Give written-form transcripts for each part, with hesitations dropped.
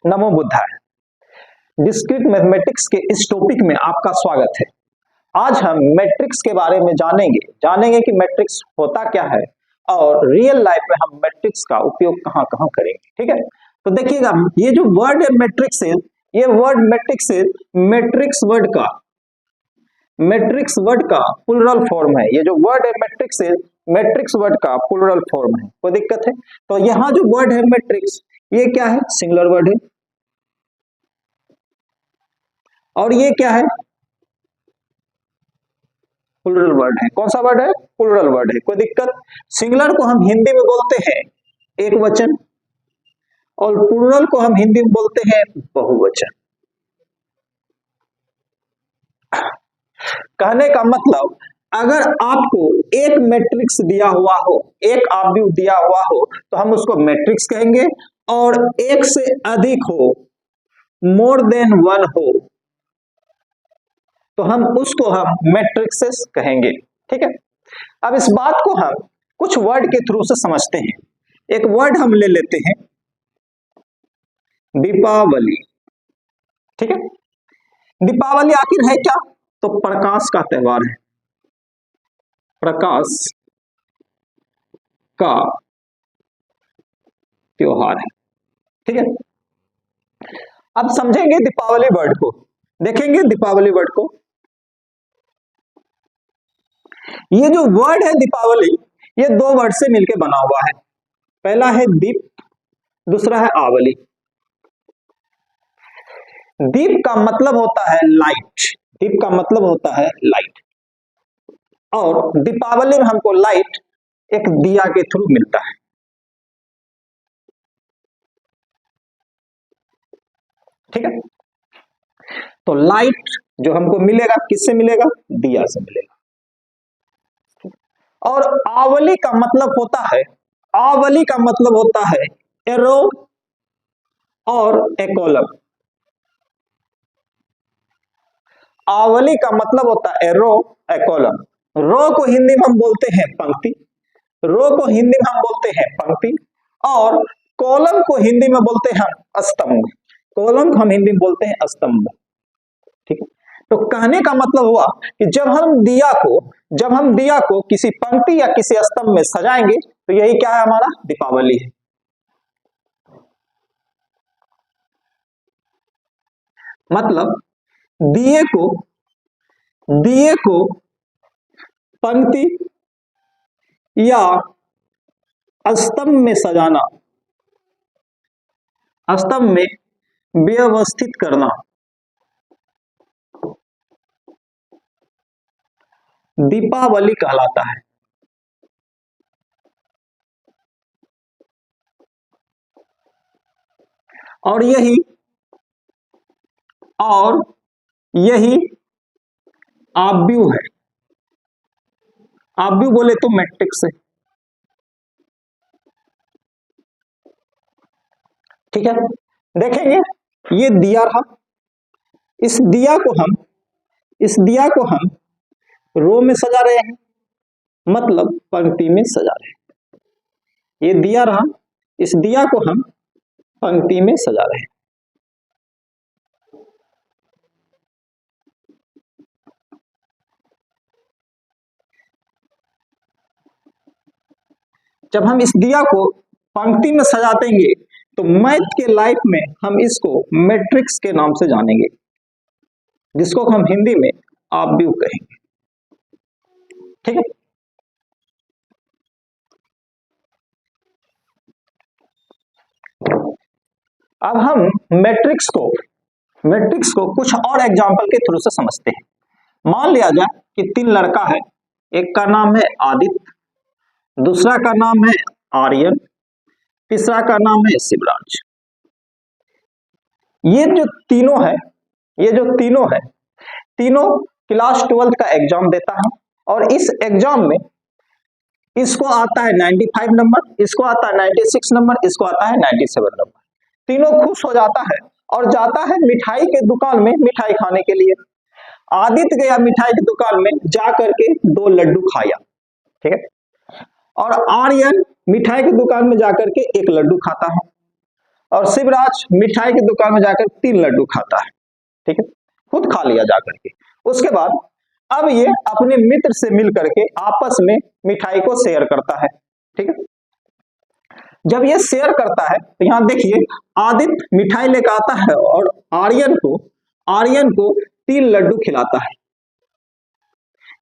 नमो बुद्धाय। Discrete mathematics के इस topic में आपका स्वागत है। आज हम मैट्रिक्स के बारे में जानेंगे कि मैट्रिक्स होता क्या है और रियल लाइफ में हम मैट्रिक्स का उपयोग कहां कहां करेंगे। ठीक है, तो देखिएगा, ये जो वर्ड है मैट्रिक्स है, ये वर्ड मैट्रिक्स है, मैट्रिक्स वर्ड का प्लुरल फॉर्म है। ये जो वर्ड है मैट्रिक्स है, मैट्रिक्स वर्ड का प्लुरल फॉर्म है। कोई दिक्कत है? तो यहाँ जो वर्ड है मैट्रिक्स, ये क्या है? सिंगुलर वर्ड है। और ये क्या है? प्लुरल वर्ड है। कौन सा वर्ड है? प्लुरल वर्ड है। कोई दिक्कत? सिंगुलर को हम हिंदी में बोलते हैं एक वचन और प्लुरल को हम हिंदी में बोलते हैं बहुवचन। कहने का मतलब, अगर आपको एक मैट्रिक्स दिया हुआ हो, एक आव्यूह दिया हुआ हो, तो हम उसको मैट्रिक्स कहेंगे, और एक से अधिक हो, मोर देन वन हो, तो हम उसको मैट्रिक्सेस कहेंगे। ठीक है, अब इस बात को हम कुछ वर्ड के थ्रू से समझते हैं। एक वर्ड हम ले लेते हैं, दीपावली। ठीक है, दीपावली आखिर है क्या? तो प्रकाश का त्योहार है, प्रकाश का त्योहार है। ठीक है, अब समझेंगे दीपावली वर्ड को, देखेंगे दीपावली वर्ड को। ये जो वर्ड है दीपावली, ये दो वर्ड से मिलकर बना हुआ है। पहला है दीप, दूसरा है आवली। दीप का मतलब होता है लाइट, दीप का मतलब होता है लाइट, और दीपावली में हमको लाइट एक दिया के थ्रू मिलता है। ठीक है, तो लाइट जो हमको मिलेगा किससे मिलेगा? दिया से मिलेगा। और आवली का मतलब होता है, आवली का मतलब होता है एरो और ए कॉलम। आवली का मतलब होता है रो, ए कॉलम। रो को हिंदी में हम बोलते हैं पंक्ति, रो को हिंदी में हम बोलते हैं पंक्ति, और कॉलम को हिंदी में बोलते हैं हम स्तंभ। कॉलम को हम हिंदी में बोलते हैं स्तंभ। ठीक है, तो कहने का मतलब हुआ कि जब हम दिया को किसी पंक्ति या किसी स्तंभ में सजाएंगे, तो यही क्या है? हमारा दीपावली है। मतलब दिए को पंक्ति या स्तंभ में सजाना, स्तंभ में व्यवस्थित करना, दीपावली कहलाता है। और यही आव्यूह है। आव्यूह बोले तो मैट्रिक्स है। ठीक है, देखेंगे, ये दिया रहा, इस दिया को हम रो में सजा रहे हैं, मतलब पंक्ति में सजा रहे हैं। ये दिया रहा, इस दिया को हम पंक्ति में सजा रहे हैं। जब हम इस दिया को पंक्ति में सजा देंगे, तो मैथ के लाइफ में हम इसको मैट्रिक्स के नाम से जानेंगे, जिसको हम हिंदी में आव्यूह कहेंगे। ठीक है, अब हम मैट्रिक्स को कुछ और एग्जांपल के थ्रू से समझते हैं। मान लिया जाए कि 3 लड़का है, एक का नाम है आदित्य, दूसरा का नाम है आर्यन, तीसरा का नाम है शिवराज। ये जो तीनों है, तीनों क्लास 12 का एग्जाम देता है, और इस एग्जाम में इसको आता है 95 नंबर, इसको आता है 96 नंबर, इसको आता है 97 नंबर। तीनों खुश हो जाता है और जाता है मिठाई के दुकान में मिठाई खाने के लिए। आदित्य गया मिठाई की दुकान में, जा करके 2 लड्डू खाया। ठीक है, और आर्यन मिठाई की दुकान में जाकर के 1 लड्डू खाता है। और शिवराज मिठाई की दुकान में जाकर 3 लड्डू खाता है, ठीक है, खुद खा लिया जाकर के। उसके बाद अब ये अपने मित्र से मिल करके आपस में मिठाई को शेयर करता है, ठीक है। जब ये शेयर करता है तो यहां देखिए आदित्य मिठाई लेकर आता है और आर्यन को 3 लड्डू खिलाता है।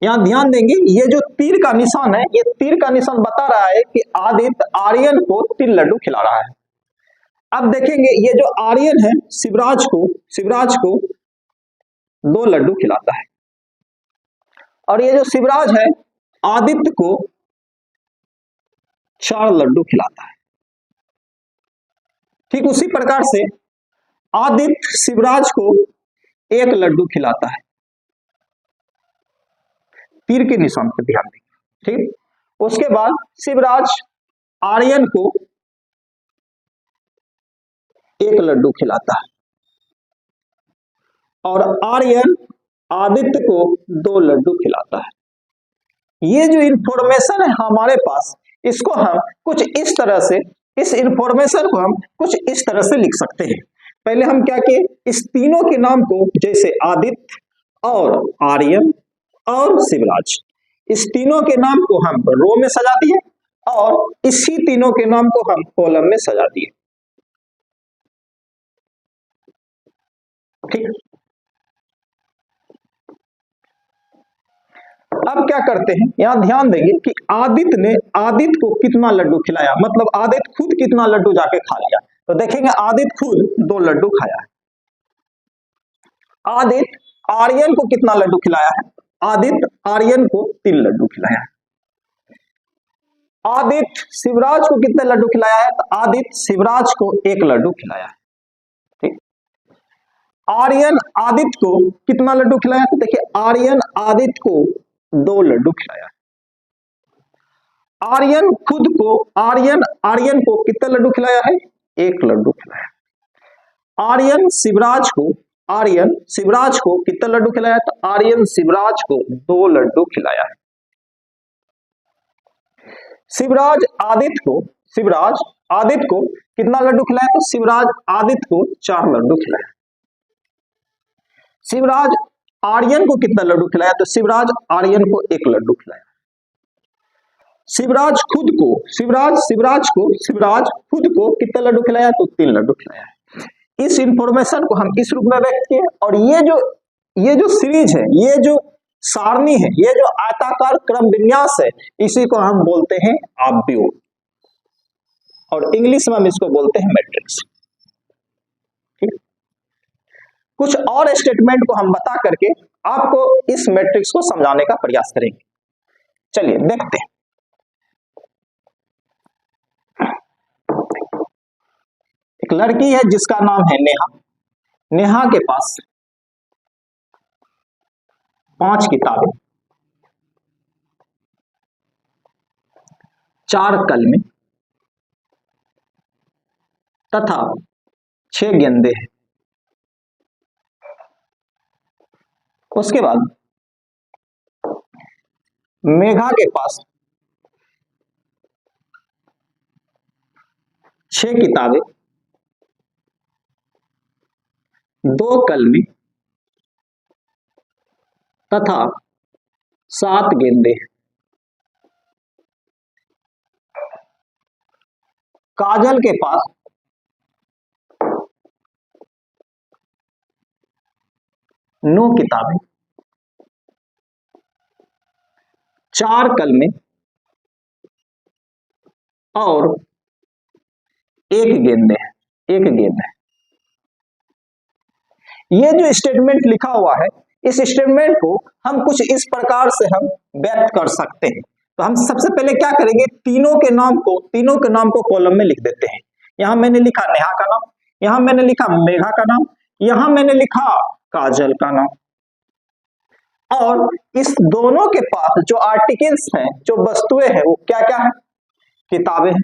यहां ध्यान देंगे ये जो तीर का निशान है, ये तीर का निशान बता रहा है कि आदित्य आर्यन को 3 लड्डू खिला रहा है। अब देखेंगे ये जो आर्यन है शिवराज को 2 लड्डू खिलाता है और ये जो शिवराज है आदित्य को 4 लड्डू खिलाता है। ठीक उसी प्रकार से आदित्य शिवराज को 1 लड्डू खिलाता है, तीर के निशान पर ध्यान देंगे, ठीक। उसके बाद शिवराज आर्यन को 1 लड्डू खिलाता है और आर्यन आदित्य को 2 लड्डू खिलाता है। ये जो इंफॉर्मेशन है हमारे पास, इसको हम कुछ इस तरह से, इस इंफॉर्मेशन को हम कुछ इस तरह से लिख सकते हैं। पहले हम क्या किए, इस तीनों के नाम को, जैसे आदित्य और आर्यन और शिवराज, इस तीनों के नाम को हम रो में सजा दिए और इसी तीनों के नाम को हम कॉलम में सजा दिए, ठीक। अब क्या करते हैं, यहां ध्यान देंगे कि आदित्य को कितना लड्डू खिलाया, मतलब आदित्य खुद कितना लड्डू जाके खा लिया। तो देखेंगे आदित्य खुद 2 लड्डू खाया है। आदित्य आर्यन को कितना लड्डू खिलाया है, आदित्य आर्यन को 3 लड्डू खिलाया है। आदित्य शिवराज को कितने लड्डू खिलाया है, तो आदित्य शिवराज को 1 लड्डू खिलाया है, ठीक। आर्यन आदित्य को कितना लड्डू खिलाया, तो देखिए आर्यन आदित्य को 2 लड्डू खिलाया है। आर्यन को कितना लड्डू खिलाया है, 1 लड्डू खिलाया है। आर्यन शिवराज को कितना लड्डू खिलाया है, तो आर्यन शिवराज को 2 लड्डू खिलाया है। शिवराज आदित्य को कितना लड्डू खिलाया, तो शिवराज आदित्य को 4 लड्डू खिलाया। शिवराज आर्यन को कितना लड्डू खिलाया, तो शिवराज आर्यन को 1 लड्डू खिलाया। शिवराज खुद को कितना लड्डू खिलाया, तो 3 लड्डू खिलाया है। इस इंफॉर्मेशन को हम इस रूप में व्यक्त किए और ये जो सीरीज है, ये जो सारणी है, ये जो आयताकार क्रम विन्यास है, इसी को हम बोलते हैं आव्यूह और इंग्लिश में हम इसको बोलते हैं मैट्रिक्स, ठीक। कुछ और स्टेटमेंट को हम बता करके आपको इस मैट्रिक्स को समझाने का प्रयास करेंगे। चलिए देखते हैं। एक लड़की है जिसका नाम है नेहा। नेहा के पास 5 किताबें, 4 कलमें तथा 6 गेंदे हैं। उसके बाद मेघा के पास 6 किताबें, 2 कलमें तथा 7 गेंदे हैं। काजल के पास 9 किताबें, 4 कलमें और 1 गेंद है। ये जो स्टेटमेंट लिखा हुआ है, इस स्टेटमेंट को हम कुछ इस प्रकार से हम व्यक्त कर सकते हैं। तो हम सबसे पहले क्या करेंगे, तीनों के नाम को कॉलम में लिख देते हैं। यहां मैंने लिखा नेहा का नाम, यहां मैंने लिखा मेघा का नाम, यहां मैंने लिखा काजल का नाम। और इस दोनों के पास जो आर्टिकल्स हैं, जो वस्तुएं हैं, वो क्या क्या है, किताबें हैं,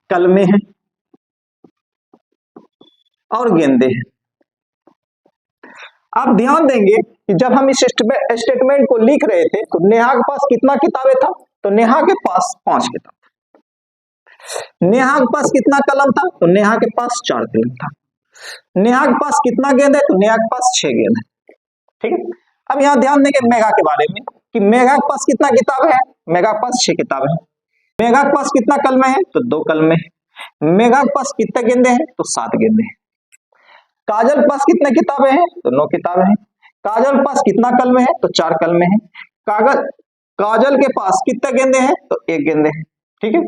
कलमें हैं और गेंदे हैं। आप ध्यान देंगे कि जब हम इस स्टेटमेंट को लिख रहे थे तो नेहा के पास कितना किताबें था, तो नेहा के पास 5 किताब। नेहा के पास कितना कलम था? तो नेहा के पास 4 कलम था। नेहा के पास कितना गेंद है? तो नेहा के पास 6 गेंद है। ठीक है, अब यहां ध्यान देंगे मेघा के बारे में कि मेघा के पास कितना किताब है? मेघा के पास 6 किताब है। मेघा के पास कितना कलम है? तो 2 कलम है। मेघा के पास कितने गेंदे हैं? तो 7 गेंदे हैं। काजल के पास कितने किताबें हैं? तो 9 किताबें हैं। काजल के पास कितना कलम है? तो 4 कलम है। काजल के पास कितने गेंदे हैं? तो 1 गेंदे हैं। ठीक है,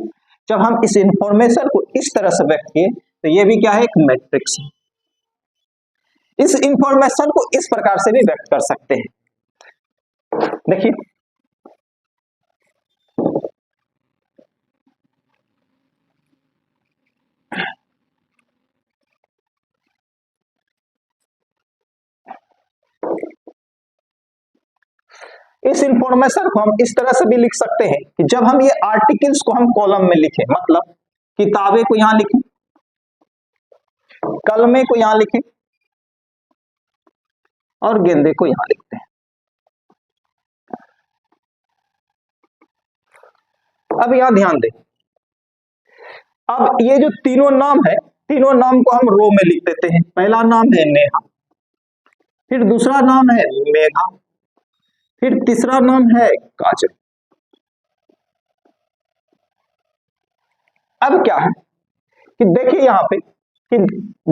जब हम इस इंफॉर्मेशन को इस तरह से व्यक्त किए तो ये भी क्या है? एक मैट्रिक्स है। इस इंफॉर्मेशन को इस प्रकार से भी व्यक्त कर सकते हैं। देखिए, इस इंफॉर्मेशन को हम इस तरह से भी लिख सकते हैं कि जब हम ये आर्टिकल्स को हम कॉलम में लिखें, मतलब किताबें को यहां लिखें, कलमे को यहां लिखें और गेंदे को यहां लिखते हैं। अब यहां ध्यान दें, अब ये जो तीनों नाम है, तीनों नाम को हम रो में लिख देते हैं। पहला नाम है नेहा, फिर दूसरा नाम है मेघा, फिर तीसरा नाम है काजल। अब क्या है कि देखिए यहां पे कि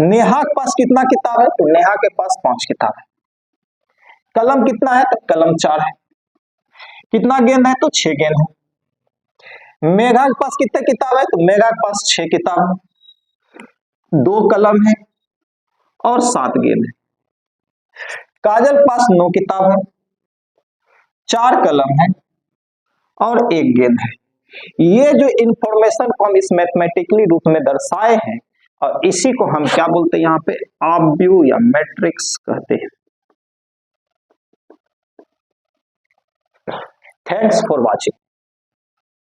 नेहा के पास कितना किताब है? तो नेहा के पास 5 किताब है। कलम कितना है? तो कलम 4 है। कितना गेंद है? तो 6 गेंद है। मेघा के पास कितने किताब है? तो मेघा के पास 6 किताब है, 2 कलम है और 7 गेंद है। काजल के पास 9 किताब है, 4 कलम है और 1 गेंद है। ये जो इंफॉर्मेशन को हम इस मैथमेटिकली रूप में दर्शाए हैं और इसी को हम क्या बोलते हैं? यहाँ पे ऑब्व्यू या मैट्रिक्स कहते हैं। Thanks for watching.